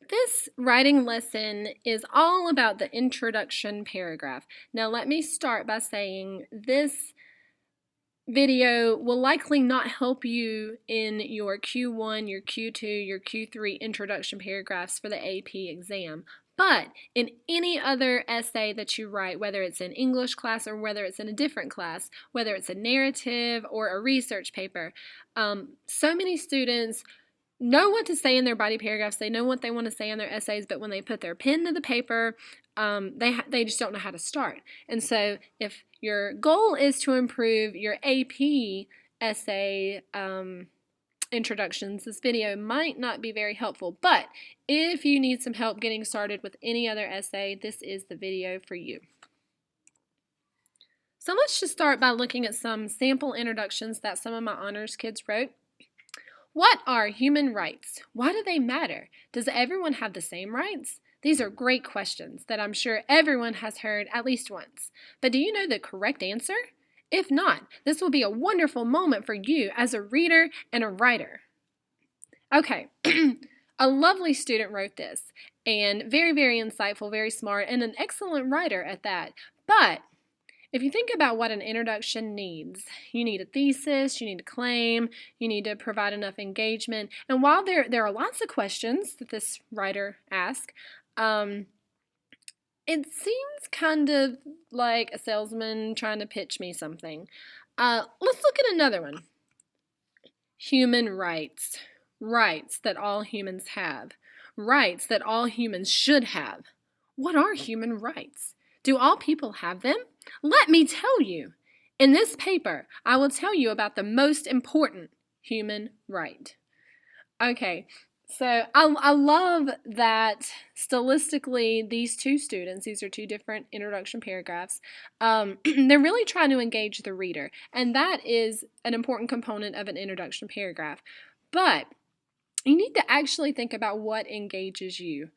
This writing lesson is all about the introduction paragraph. Now let me start by saying this video will likely not help you in your Q1, your Q2, your Q3 introduction paragraphs for the AP exam. But in any other essay that you write, whether it's in English class or whether it's in a different class, whether it's a narrative or a research paper, so many students know what to say in their body paragraphs. They know what they want to say in their essays, but when they put their pen to the paper, they just don't know how to start. And so if your goal is to improve your AP essay introductions, this video might not be very helpful. But if you need some help getting started with any other essay, this is the video for you. So let's just start by looking at some sample introductions that some of my honors kids wrote. What are human rights? Why do they matter? Does everyone have the same rights? These are great questions that I'm sure everyone has heard at least once. But do you know the correct answer? If not, this will be a wonderful moment for you as a reader and a writer. Okay, a lovely student wrote this, and very, very insightful, very smart, and an excellent writer at that. But if you think about what an introduction needs, you need a thesis, you need a claim, you need to provide enough engagement. And while there are lots of questions that this writer asked, it seems kind of like a salesman trying to pitch me something. Let's look at another one. Human rights. Rights that all humans have. Rights that all humans should have. What are human rights? Do all people have them? Let me tell you. In this paper, I will tell you about the most important human right. Okay, so I love that stylistically these two students, these are two different introduction paragraphs, they're really trying to engage the reader, and that is an important component of an introduction paragraph. But you need to actually think about what engages you.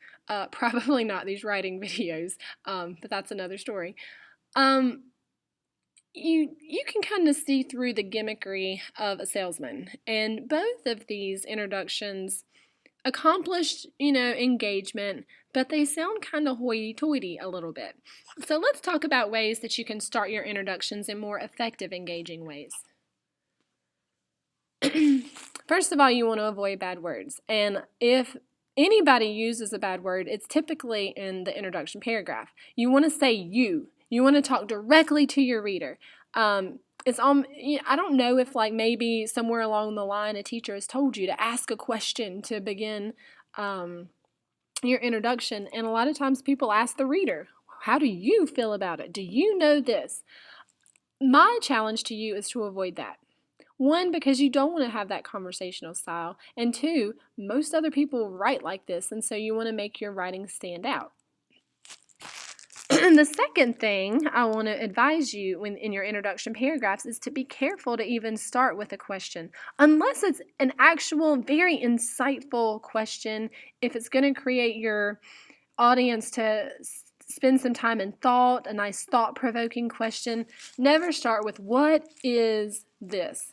Probably not these writing videos, but that's another story. You can kind of see through the gimmickry of a salesman, and both of these introductions accomplished, engagement, but they sound kind of hoity-toity a little bit. So let's talk about ways that you can start your introductions in more effective, engaging ways. First of all, you want to avoid bad words, and if anybody uses a bad word, it's typically in the introduction paragraph. You want to say you. You want to talk directly to your reader. I don't know if maybe somewhere along the line a teacher has told you to ask a question to begin your introduction, and a lot of times people ask the reader, how do you feel about it? Do you know this? My challenge to you is to avoid that. One, because you don't want to have that conversational style, and two, most other people write like this, and so you want to make your writing stand out. The second thing I want to advise you in your introduction paragraphs is to be careful to even start with a question. Unless it's an actual, very insightful question, if it's going to create your audience to spend some time in thought, a nice thought-provoking question, never start with, what is this?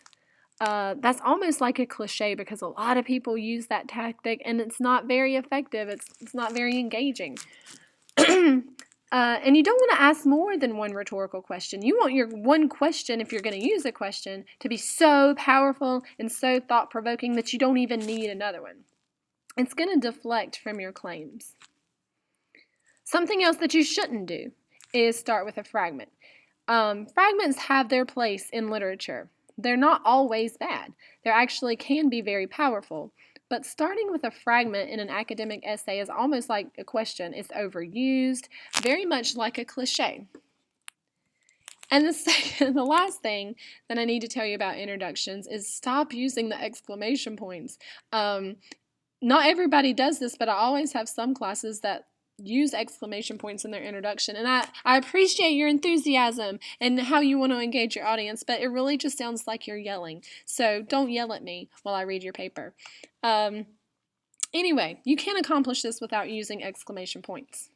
That's almost like a cliche because a lot of people use that tactic and it's not very effective. It's not very engaging. And you don't want to ask more than one rhetorical question. You want your one question, if you're going to use a question, to be so powerful and so thought-provoking that you don't even need another one. It's going to deflect from your claims. Something else that you shouldn't do is start with a fragment. Fragments have their place in literature. They're not always bad. They actually can be very powerful. But starting with a fragment in an academic essay is almost like a question. It's overused, very much like a cliche. And the last thing that I need to tell you about introductions is stop using the exclamation points. Not everybody does this, but I always have some classes that use exclamation points in their introduction, and I appreciate your enthusiasm and how you want to engage your audience, but it really just sounds like you're yelling, so don't yell at me while I read your paper. Anyway, you can accomplish this without using exclamation points.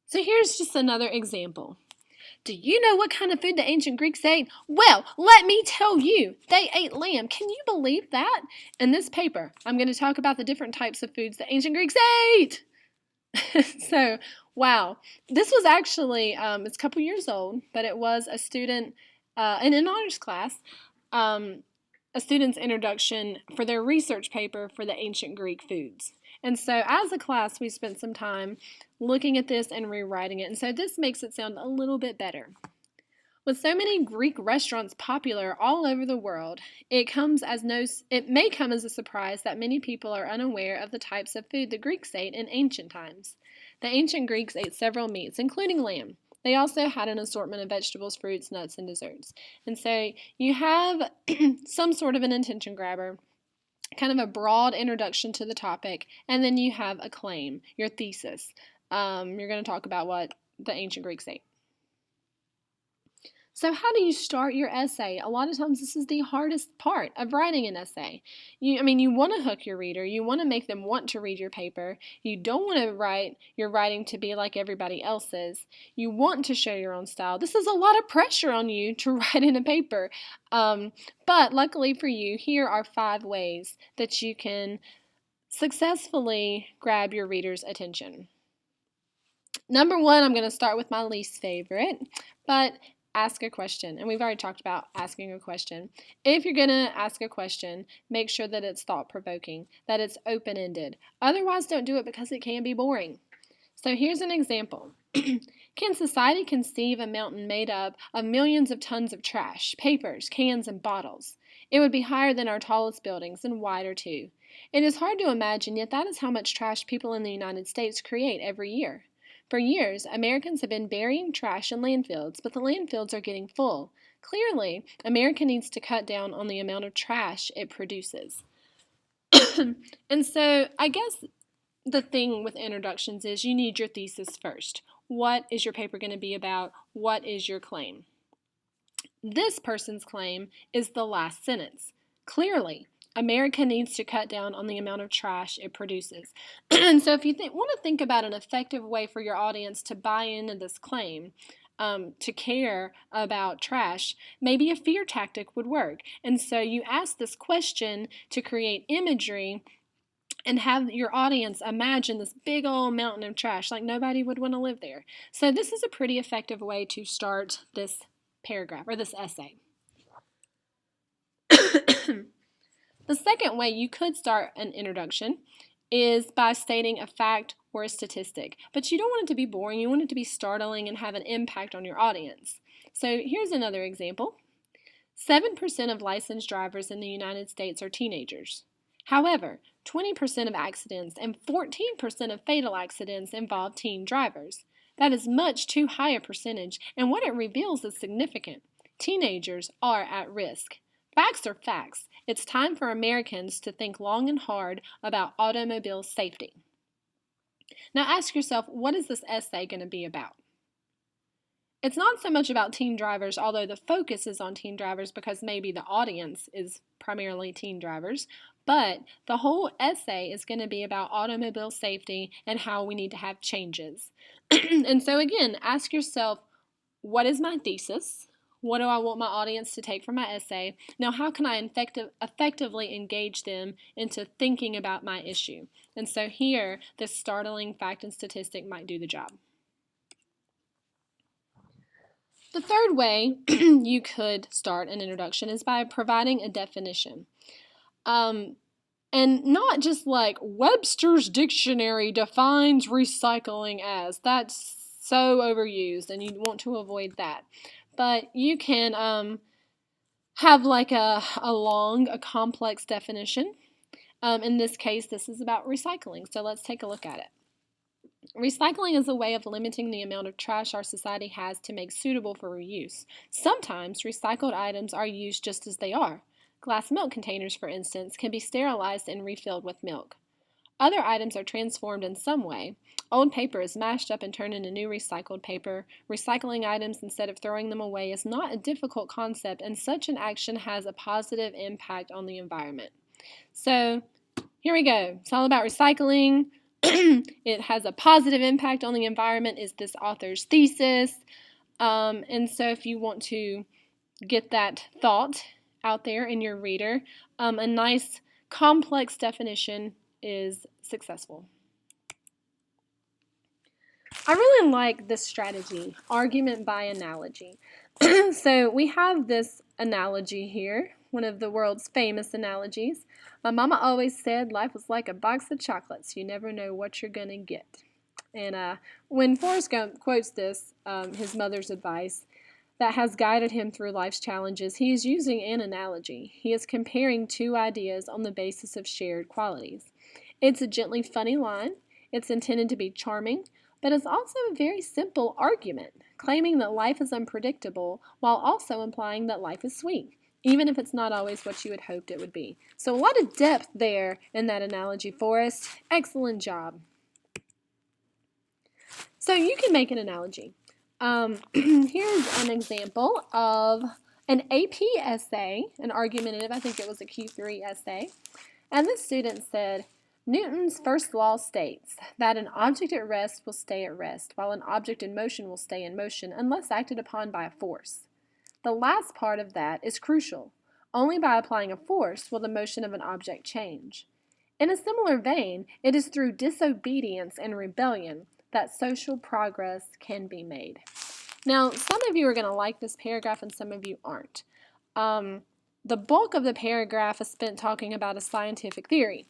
So here's just another example. Do you know what kind of food the ancient Greeks ate? Well, let me tell you, they ate lamb. Can you believe that? In this paper, I'm going to talk about the different types of foods the ancient Greeks ate. So, wow. This was actually, it's a couple years old, but it was a student in an honors class, a student's introduction for their research paper for the ancient Greek foods. And so as a class, we spent some time looking at this and rewriting it. And so this makes it sound a little bit better. With so many Greek restaurants popular all over the world, it may come as a surprise that many people are unaware of the types of food the Greeks ate in ancient times. The ancient Greeks ate several meats, including lamb. They also had an assortment of vegetables, fruits, nuts, and desserts. And so you have some sort of an attention grabber, kind of a broad introduction to the topic, and then you have a claim, your thesis. You're going to talk about what the ancient Greeks ate. So how do you start your essay? A lot of times this is the hardest part of writing an essay. You want to hook your reader. You want to make them want to read your paper. You don't want to write your writing to be like everybody else's. You want to show your own style. This is a lot of pressure on you to write in a paper. But luckily for you, here are 5 ways that you can successfully grab your reader's attention. Number 1, I'm going to start with my least favorite, but ask a question. And we've already talked about asking a question. If you're going to ask a question, make sure that it's thought-provoking, that it's open-ended. Otherwise, don't do it because it can be boring. So here's an example. Can society conceive a mountain made up of millions of tons of trash, papers, cans, and bottles? It would be higher than our tallest buildings and wider too. It is hard to imagine, yet that is how much trash people in the United States create every year. For years, Americans have been burying trash in landfills, but the landfills are getting full. Clearly, America needs to cut down on the amount of trash it produces. And so, I guess the thing with introductions is you need your thesis first. What is your paper going to be about? What is your claim? This person's claim is the last sentence. Clearly, America needs to cut down on the amount of trash it produces. And so if you want to think about an effective way for your audience to buy into this claim, to care about trash, maybe a fear tactic would work. And so you ask this question to create imagery and have your audience imagine this big old mountain of trash, like nobody would want to live there. So this is a pretty effective way to start this paragraph or this essay. The second way you could start an introduction is by stating a fact or a statistic. But you don't want it to be boring. You want it to be startling and have an impact on your audience. So here's another example. 7% of licensed drivers in the United States are teenagers. However, 20% of accidents and 14% of fatal accidents involve teen drivers. That is much too high a percentage, and what it reveals is significant. Teenagers are at risk. Facts are facts. It's time for Americans to think long and hard about automobile safety. Now ask yourself, what is this essay going to be about? It's not so much about teen drivers, although the focus is on teen drivers because maybe the audience is primarily teen drivers, but the whole essay is going to be about automobile safety and how we need to have changes. And so again, ask yourself, what is my thesis? What do I want my audience to take from my essay? Now, how can I effectively engage them into thinking about my issue? And so here, this startling fact and statistic might do the job. The third way you could start an introduction is by providing a definition. And not just like Webster's Dictionary defines recycling as. That's so overused, and you want to avoid that. But you can have like a complex definition. In this case, this is about recycling. So let's take a look at it. Recycling is a way of limiting the amount of trash our society has to make suitable for reuse. Sometimes recycled items are used just as they are. Glass milk containers, for instance, can be sterilized and refilled with milk. Other items are transformed in some way. Old paper is mashed up and turned into new recycled paper. Recycling items instead of throwing them away is not a difficult concept, and such an action has a positive impact on the environment. So here we go. It's all about recycling. It has a positive impact on the environment is this author's thesis. And so if you want to get that thought out there in your reader, a nice complex definition is successful. I really like this strategy, argument by analogy. So we have this analogy here, one of the world's famous analogies. My mama always said life was like a box of chocolates. You never know what you're going to get. And when Forrest Gump quotes this, his mother's advice, that has guided him through life's challenges, he is using an analogy. He is comparing two ideas on the basis of shared qualities. It's a gently funny line. It's intended to be charming, but it's also a very simple argument, claiming that life is unpredictable while also implying that life is sweet, even if it's not always what you had hoped it would be. So a lot of depth there in that analogy, Forrest. Excellent job. So you can make an analogy. Here's an example of an AP essay, an argumentative, I think it was a Q3 essay. And this student said, Newton's first law states that an object at rest will stay at rest, while an object in motion will stay in motion unless acted upon by a force. The last part of that is crucial. Only by applying a force will the motion of an object change. In a similar vein, it is through disobedience and rebellion that social progress can be made. Now, some of you are going to like this paragraph and some of you aren't. The bulk of the paragraph is spent talking about a scientific theory.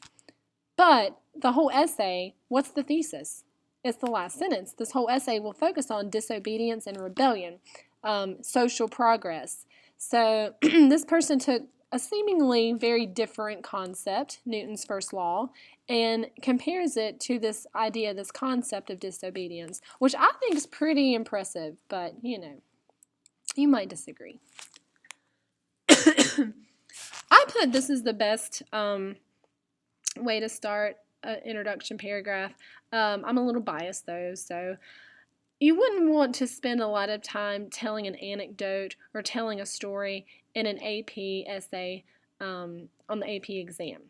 But the whole essay, what's the thesis? It's the last sentence. This whole essay will focus on disobedience and rebellion, social progress. So this person took a seemingly very different concept, Newton's first law, and compares it to this idea, this concept of disobedience, which I think is pretty impressive, but, you might disagree. I put this is the best way to start an introduction paragraph. I'm a little biased, though, so you wouldn't want to spend a lot of time telling an anecdote or telling a story in an AP essay on the AP exam.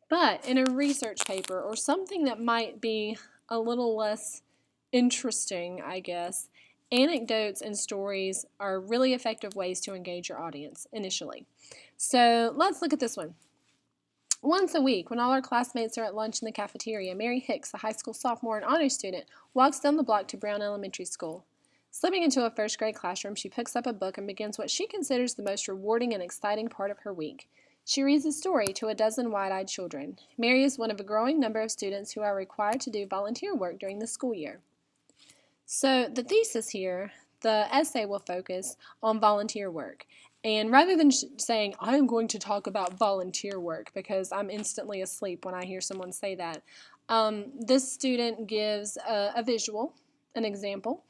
But in a research paper or something that might be a little less interesting, I guess, anecdotes and stories are really effective ways to engage your audience initially. So let's look at this one. Once a week, when all our classmates are at lunch in the cafeteria, Mary Hicks, a high school sophomore and honors student, walks down the block to Brown Elementary School. Slipping into a first-grade classroom, she picks up a book and begins what she considers the most rewarding and exciting part of her week. She reads a story to a dozen wide-eyed children. Mary is one of a growing number of students who are required to do volunteer work during the school year. So the thesis here, the essay will focus on volunteer work. And rather than saying, I'm going to talk about volunteer work because I'm instantly asleep when I hear someone say that, this student gives a visual, an example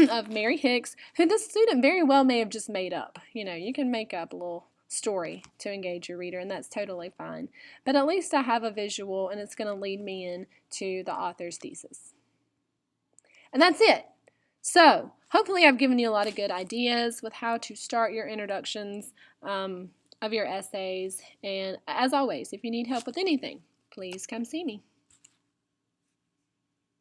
of Mary Hicks, who this student very well may have just made up. You can make up a little story to engage your reader, and that's totally fine. But at least I have a visual, and it's going to lead me into the author's thesis. And that's it. So, hopefully I've given you a lot of good ideas with how to start your introductions of your essays. And as always, if you need help with anything, please come see me.